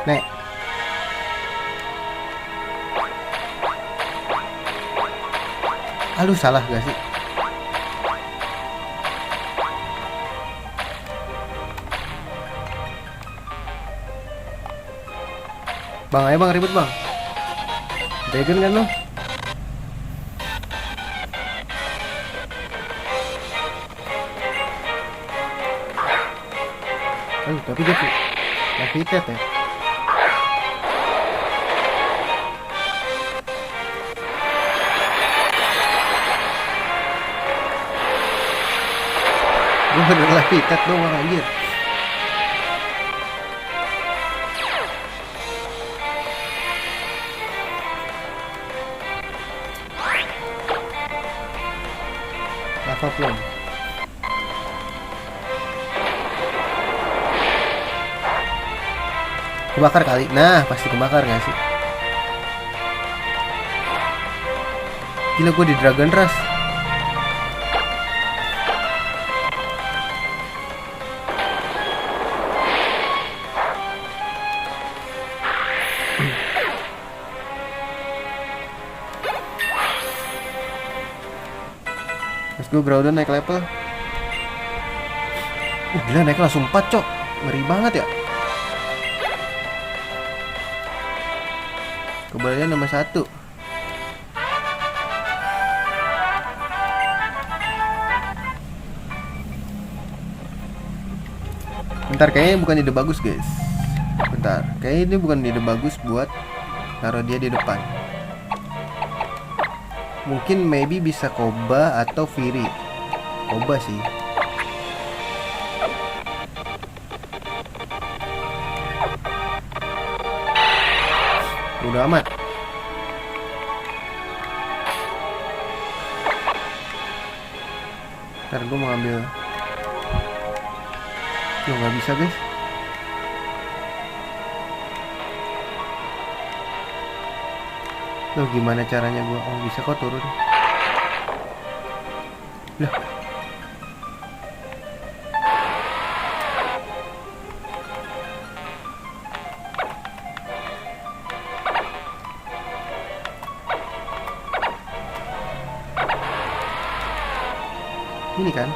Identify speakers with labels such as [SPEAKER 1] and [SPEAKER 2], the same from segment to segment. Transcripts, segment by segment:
[SPEAKER 1] Nek. Aduh, salah gak sih? Bang, ayo bang, ribut bang. Dragon kan lo? Tapi dia habitat ya. Gue bener habitat doang anjir. Lava plum. Kebakar kali. Nah, pasti kebakar gak sih? Gila, gue di Dragon Rush. Terus gue Groudon naik level. Gila, naik langsung 4 cok. Ngeri banget ya. Kembalian nomor 1. Bentar, kayaknya bukan ide bagus guys. Bentar, kayaknya ini bukan ide bagus buat taruh dia di depan. Mungkin maybe bisa Koba atau Firi. Koba sih. Udah amat. Ntar gue mau ambil. Loh, gak bisa guys. Loh, gimana caranya gue? Oh, bisa kok turun. Lah. Ini kan.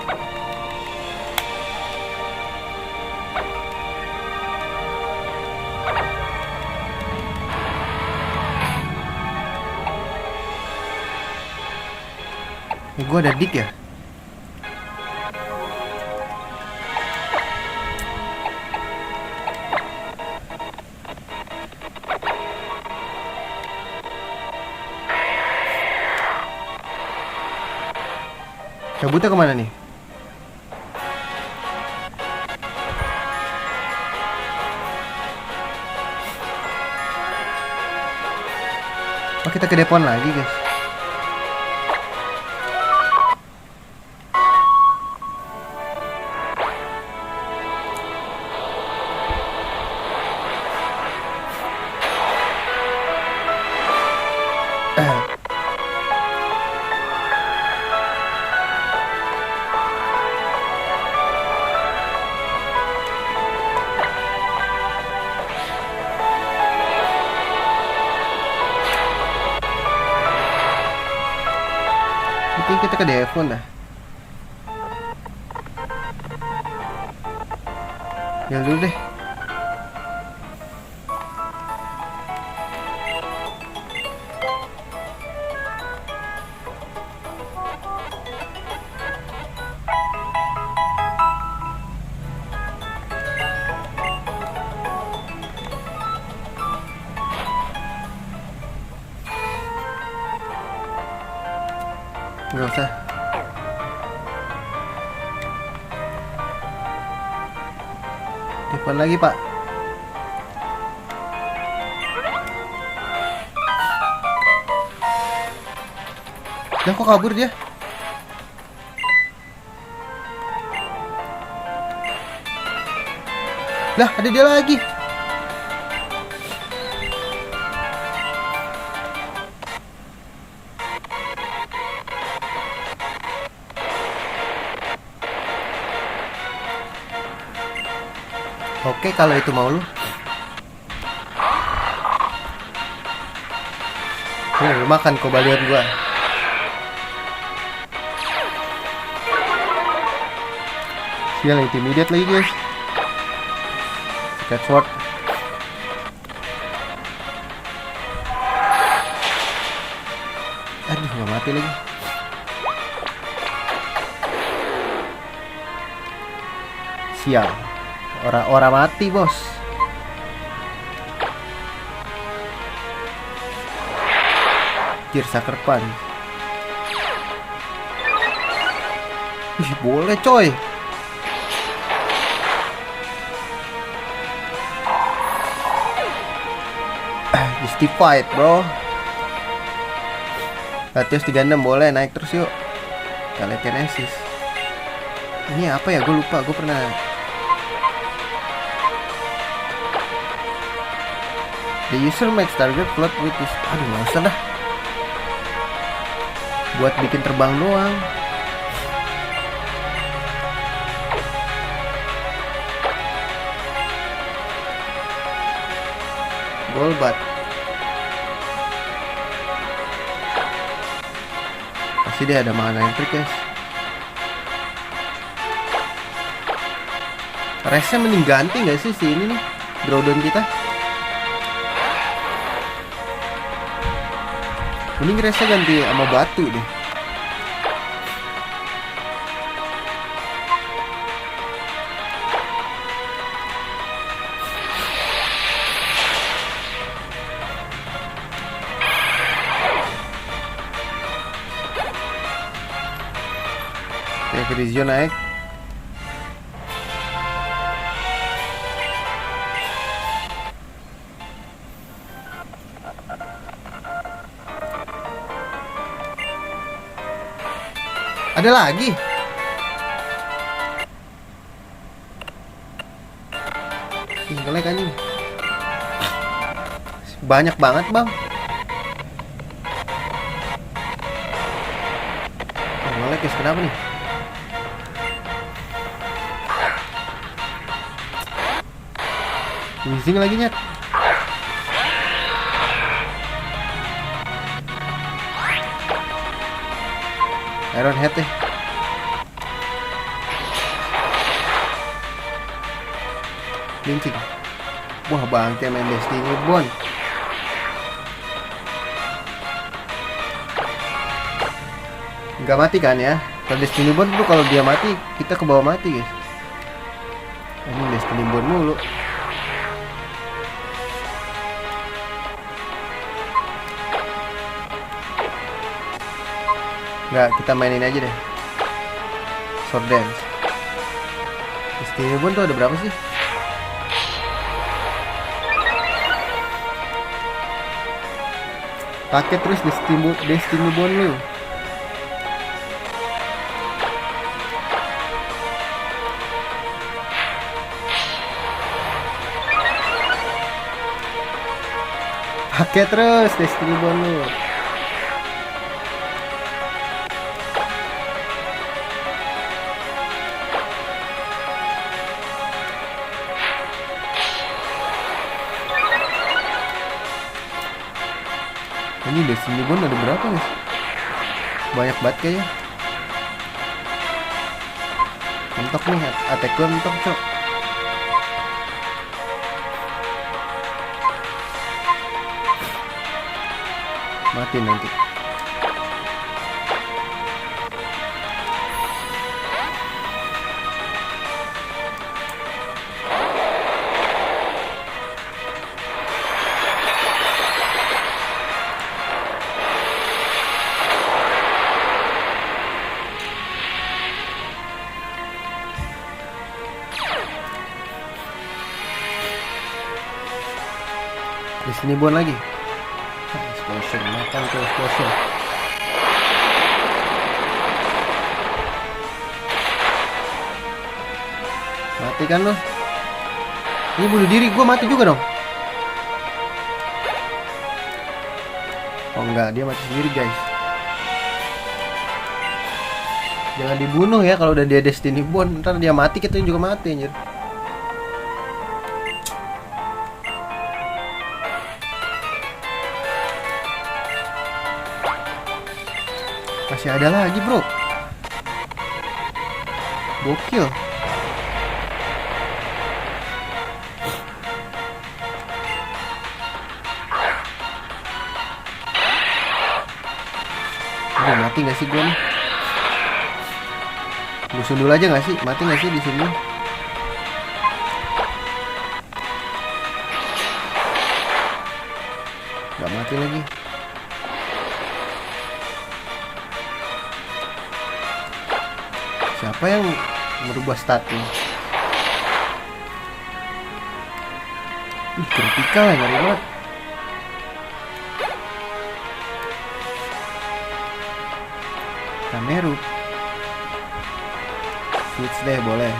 [SPEAKER 1] Gue ada dik ya. Cabutnya kemana nih? Oh, kita ke depon lagi guys. Mungkin kita ke Devon dah. Ya dulu deh. Nggak usah. Telepon lagi pak. Lah kok kabur dia? Lah ada dia lagi. Oke, kalau itu mau lu. Lu makan kobalion gua. Sial, intimidate lagi guys. Catchword. Aduh, gak mati lagi. Sial. Ora mati bos. Sucker Punch. Ih, boleh coy. Justified bro. Latios 36 boleh naik terus yuk. Telekinesis. Ini apa ya, gue lupa. Gue pernah. The user makes target float with this. Aduh, males dah. Buat bikin terbang doang. Golbat. Pasti dia ada mana yang trik guys. Resnya mending ganti gak sih si ini nih Groudon kita. Mending resnya ganti sama batu deh. Oke, Rizio naik. Ada lagi. Tinggalnya kan ini. Banyak banget bang. Ngelek guys, kenapa nih? Wheezing lagi nyet. Iron Head deh. Lincing. Wah bangke main Destiny Bond. Nggak mati kan ya? Kalau Destiny Bond tuh kalau dia mati kita ke bawah mati guys. Ini Destiny Bond mulu. Nggak, kita mainin aja deh Sword Dance. Destiny Bond tuh ada berapa sih? Pakai terus Destiny Bond lu. Pakai terus Destiny Bond lu. Ini Destiny Bond ada berapa guys? Banyak banget kayaknya. Mentok nih, attack gue mentok cok. Mati nanti. Destiny Bond lagi. Explosion, makan ke explosion. Mati kan lo? Ini bunuh diri, gue mati juga dong. Oh enggak, dia mati sendiri guys. Jangan dibunuh ya kalau udah dia Destiny Bond. Ntar dia mati, kita juga mati anjir. Masih ada lagi bro. Gokil. Udah mati gak sih gue nih? Gue sundul aja gak sih? Mati gak sih disundul? Gak mati lagi. Siapa yang merubah statnya? Kritikal ya, ngeri banget. Kameru switch deh boleh.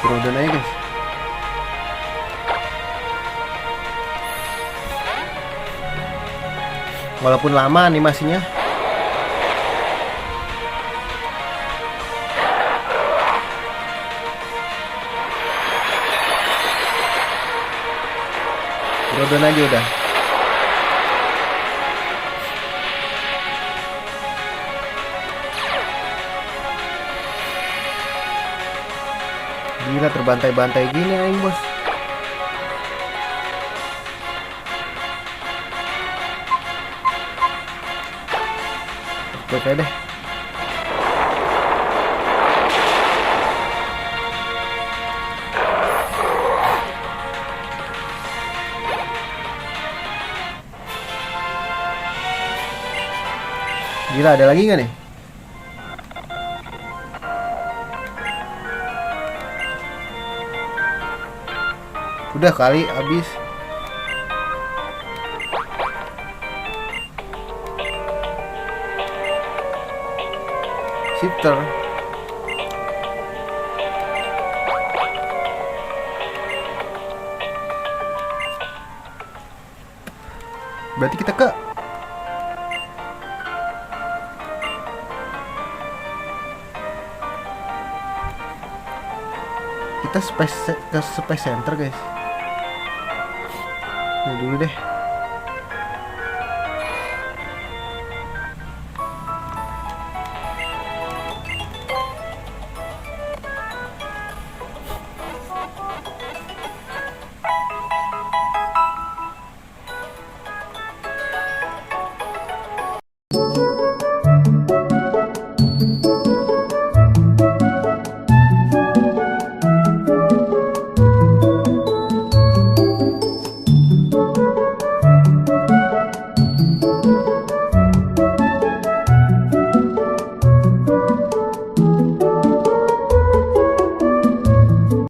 [SPEAKER 1] Groudon aja guys. Walaupun lama animasinya. Groudon aja udah. Gila terbantai-bantai gini aing bos. Oke deh. Gila ada lagi nggak nih? Udah kali habis. Shifter. Berarti kita ke space center guys. Ini dulu deh.